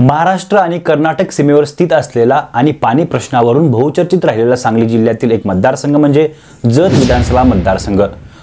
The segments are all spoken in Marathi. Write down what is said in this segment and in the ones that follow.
महाराष्ट्र आणि कर्नाटक सीमेवर स्थित असलेला आणि पाणी प्रश्नावरून बहुचर्चित राहिलेला सांगली जिल्ह्यातील एक मतदारसंघ म्हणजे जत विधानसभा मतदारसंघ।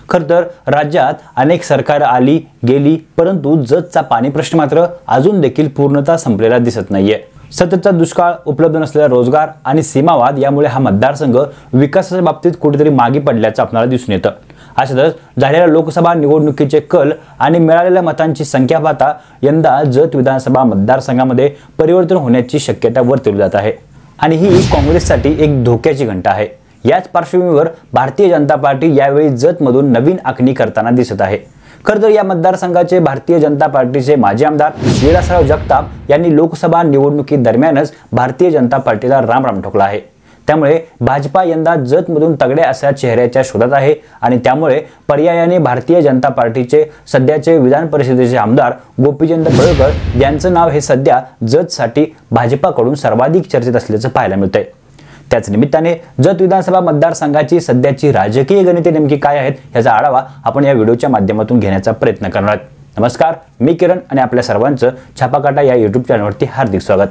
खरं तर राज्यात अनेक सरकार आली गेली, परंतु जतचा पाणी प्रश्न मात्र अजून देखील पूर्णतः संपलेला दिसत नाहीये। सततचा दुष्काळ, उपलब्ध नसलेला रोजगार आणि सीमावाद यामुळे हा मतदारसंघ विकासाच्या बाबतीत कुठेतरी मागे पडल्याचं आपल्याला दिसून येतं। अशातच झालेल्या लोकसभा निवडणुकीचे कल आणि मिळालेल्या मतांची संख्या पाहता यंदा जत विधानसभा मतदारसंघामध्ये परिवर्तन होण्याची शक्यता वर्तवली जात आहे आणि ही काँग्रेससाठी एक धोक्याची घंटा आहे। याच पार्श्वभूमीवर भारतीय जनता पार्टी यावेळी जतमधून नवीन आखणी करताना दिसत आहे। खरं तर या मतदारसंघाचे भारतीय जनता पार्टीचे माजी आमदार विलासराव जगताप यांनी लोकसभा निवडणुकीदरम्यानच भारतीय जनता पार्टीला राम ठोकला आहे। त्यामुळे भाजपा यंदा जतमधून तगड्या अशा चेहऱ्याच्या शोधात आहे आणि त्यामुळे पर्यायाने भारतीय जनता पार्टीचे सध्याचे विधान परिषदेचे आमदार गोपीचंद पडळकर यांचं नाव हे सध्या जतसाठी भाजपाकडून सर्वाधिक चर्चेत असल्याचं पाहायला मिळतंय। त्याच निमित्ताने जत विधानसभा मतदारसंघाची सध्याची राजकीय गणिते नेमकी काय आहेत याचा आढावा आपण या व्हिडिओच्या माध्यमातून घेण्याचा प्रयत्न करणार आहोत। नमस्कार, मी किरण आणि आपल्या सर्वांचं छापाकाटा या यूट्यूब चॅनलवरती हार्दिक स्वागत।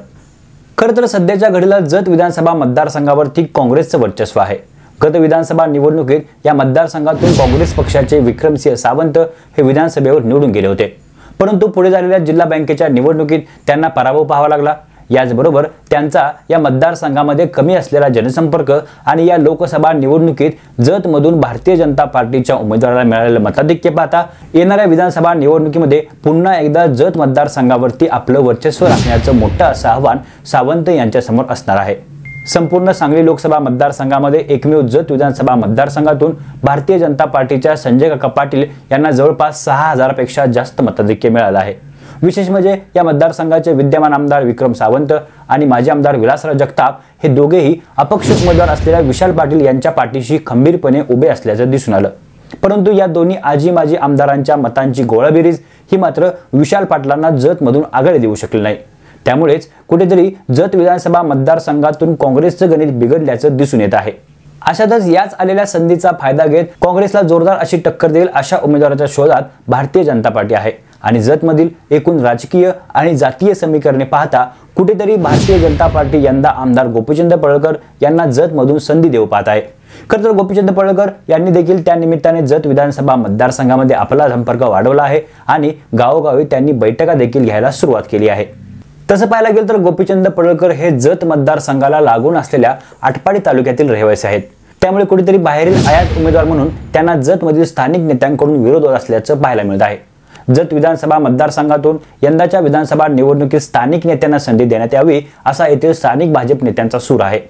खरं तर सध्याच्या घडीला जत विधानसभा मतदारसंघावरती काँग्रेसचं वर्चस्व आहे। गत विधानसभा निवडणुकीत या मतदारसंघातून काँग्रेस पक्षाचे विक्रमसिंह सावंत हे विधानसभेवर निवडून गेले होते, परंतु पुढे झालेल्या जिल्हा बँकेच्या निवडणुकीत त्यांना पराभव पाहावा लागला। याचबरोबर त्यांचा या मतदारसंघामध्ये कमी असलेला जनसंपर्क आणि या लोकसभा निवडणुकीत जतमधून भारतीय जनता पार्टीच्या उमेदवाराला मिळालेलं मताधिक्य पाहता येणाऱ्या विधानसभा निवडणुकीमध्ये पुन्हा एकदा जत मतदारसंघावरती आपलं वर्चस्व राखण्याचं मोठं असं आव्हान सावंत यांच्यासमोर असणार आहे। संपूर्ण सांगली लोकसभा मतदारसंघामध्ये एकमेव जत विधानसभा मतदारसंघातून भारतीय जनता पार्टीच्या संजय काका पाटील यांना जवळपास 6000 पेक्षा जास्त मताधिक्य मिळालं आहे। विशेष म्हणजे या मतदारसंघाचे विद्यमान आमदार विक्रम सावंत आणि माजी आमदार विलासराव जगताप हे दोघेही अपक्ष उमेदवार असलेल्या विशाल पाटील यांच्या पाठीशी खंबीरपणे उभे असल्याचं दिसून आलं। परंतु या दोन्ही आजी माजी आमदारांच्या मतांची गोळाबेरीज ही मात्र विशाल पाटलांना जतमधून आघाडी देऊ शकली नाही। त्यामुळेच कुठेतरी जत विधानसभा मतदारसंघातून काँग्रेसचं गणित बिघडल्याचं दिसून येत आहे। अशातच याच आलेल्या संधीचा फायदा घेत काँग्रेसला जोरदार अशी टक्कर देईल अशा उमेदवाराच्या शोधात भारतीय जनता पार्टी आहे आणि जतमधील एकूण राजकीय आणि जातीय समीकरणे पाहता कुठेतरी भारतीय जनता पार्टी यंदा आमदार गोपीचंद पडळकर यांना जतमधून संधी देऊ पाहत आहे। खरं तर गोपीचंद पडळकर यांनी देखील त्या निमित्ताने जत विधानसभा मतदारसंघामध्ये आपला संपर्क वाढवला आहे आणि गावोगावी त्यांनी बैठका देखील घ्यायला सुरुवात केली आहे। तसं पाहायला गेलं तर गोपीचंद पडळकर हे जत मतदारसंघाला लागून असलेल्या आटपाडी तालुक्यातील रहिवासी आहेत। त्यामुळे कुठेतरी बाहेरील आयात उमेदवार म्हणून त्यांना जतमधील स्थानिक नेत्यांकडून विरोध होत असल्याचं पाहायला मिळत आहे। जत विधानसभा मतदारसंघातून यंदाच्या विधानसभा निवडणुकीत स्थानिक नेत्यांना संधी देण्यात यावी असा येथील स्थानिक भाजप नेत्यांचा सूर आहे।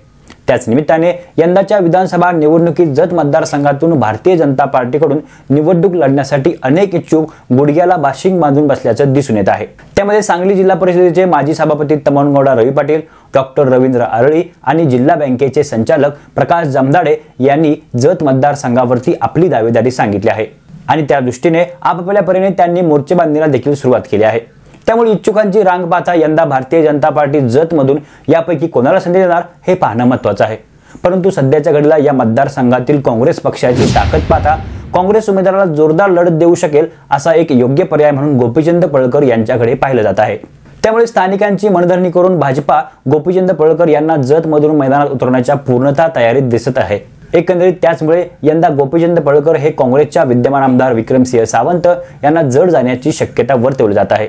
त्याच निमित्ताने यंदाच्या विधानसभा निवडणुकीत जत मतदारसंघातून भारतीय जनता पार्टीकडून निवडणूक लढण्यासाठी अनेक इच्छुक गुडघ्याला बाशिंग बांधून बसल्याचं दिसून येत आहे। त्यामध्ये सांगली जिल्हा परिषदेचे माजी सभापती तमनगौडा रवी पाटील, डॉक्टर रवींद्र आरळी आणि जिल्हा बँकेचे संचालक प्रकाश जामदाडे यांनी जत मतदारसंघावरती आपली दावेदारी सांगितली आहे आणि त्या दृष्टीने आपापल्या परीने त्यांनी मोर्चेबांधणीला देखील सुरुवात केली आहे। त्यामुळे इच्छुकांची रांग पाहता यंदा भारतीय जनता पार्टी जतमधून यापैकी कोणाला संधी देणार हे पाहणं महत्त्वाचं आहे। परंतु सध्याच्या घडीला या मतदारसंघातील काँग्रेस पक्षाची ताकद पाहता काँग्रेस उमेदवाराला जोरदार लढत देऊ शकेल असा एक योग्य पर्याय म्हणून गोपीचंद पडळकर यांच्याकडे पाहिलं जात आहे। त्यामुळे स्थानिकांची मनधरणी करून भाजपा गोपीचंद पडळकर यांना जतमधून मैदानात उतरवण्याच्या पूर्णतः तयारीत दिसत आहे। एकंदरीत त्याचमुळे यंदा गोपीचंद पडळकर हे काँग्रेसच्या विद्यमान आमदार विक्रमसिंह सावंत यांना जड जाण्याची शक्यता वर्तवली जात आहे।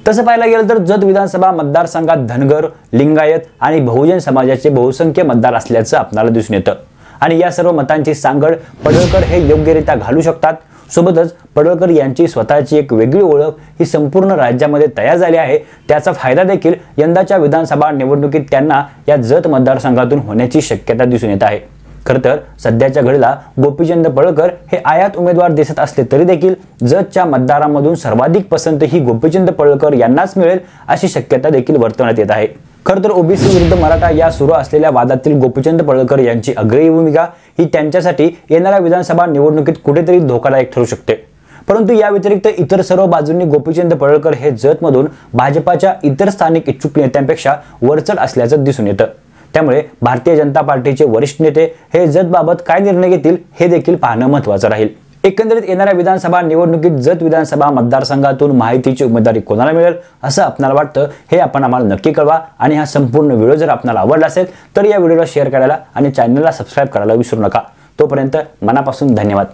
तसं पाहायला गेलं तर जत विधानसभा मतदारसंघात धनगर, लिंगायत आणि बहुजन समाजाचे बहुसंख्य मतदार असल्याचं आपल्याला दिसून येतं आणि या सर्व मतांची सांगड पडळकर हे योग्यरित्या घालू शकतात। सोबतच पडळकर यांची स्वतःची एक वेगळी ओळख ही संपूर्ण राज्यामध्ये तयार झाली आहे। त्याचा फायदा देखील यंदाच्या विधानसभा निवडणुकीत त्यांना या जत मतदारसंघातून होण्याची शक्यता दिसून येत आहे। खरं तर सध्याच्या घडीला गोपीचंद पडळकर हे आयात उमेदवार दिसत असले तरी देखील जतच्या मतदारांमधून सर्वाधिक पसंत ही गोपीचंद पडळकर यांनाच मिळेल अशी शक्यता देखील वर्तवण्यात येत आहे। खरं तर ओबीसी विरुद्ध मराठा या सुरू असलेल्या वादातील गोपीचंद पडळकर यांची अग्रणी भूमिका ही त्यांच्यासाठी येणाऱ्या विधानसभा निवडणुकीत कुठेतरी धोकादायक ठरू शकते। परंतु या व्यतिरिक्त इतर सर्व बाजूंनी गोपीचंद पडळकर हे जतमधून भाजपाच्या इतर स्थानिक इच्छुक नेत्यांपेक्षा वरचढ असल्याचं दिसून येतं। त्यामुळे भारतीय जनता पार्टीचे वरिष्ठ नेते हे जतबाबत काय निर्णय घेतील हे देखील पाहणं महत्त्वाचं राहील। एकंदरीत येणाऱ्या विधानसभा निवडणुकीत जत विधानसभा मतदारसंघातून माहितीची उमेदवारी कोणाला मिळेल असं आपल्याला वाटतं हे आपण आम्हाला नक्की कळवा। आणि हा संपूर्ण व्हिडिओ जर आपल्याला आवडला असेल तर या व्हिडिओला शेअर करायला आणि चॅनलला सबस्क्राईब करायला विसरू नका। तोपर्यंत मनापासून धन्यवाद।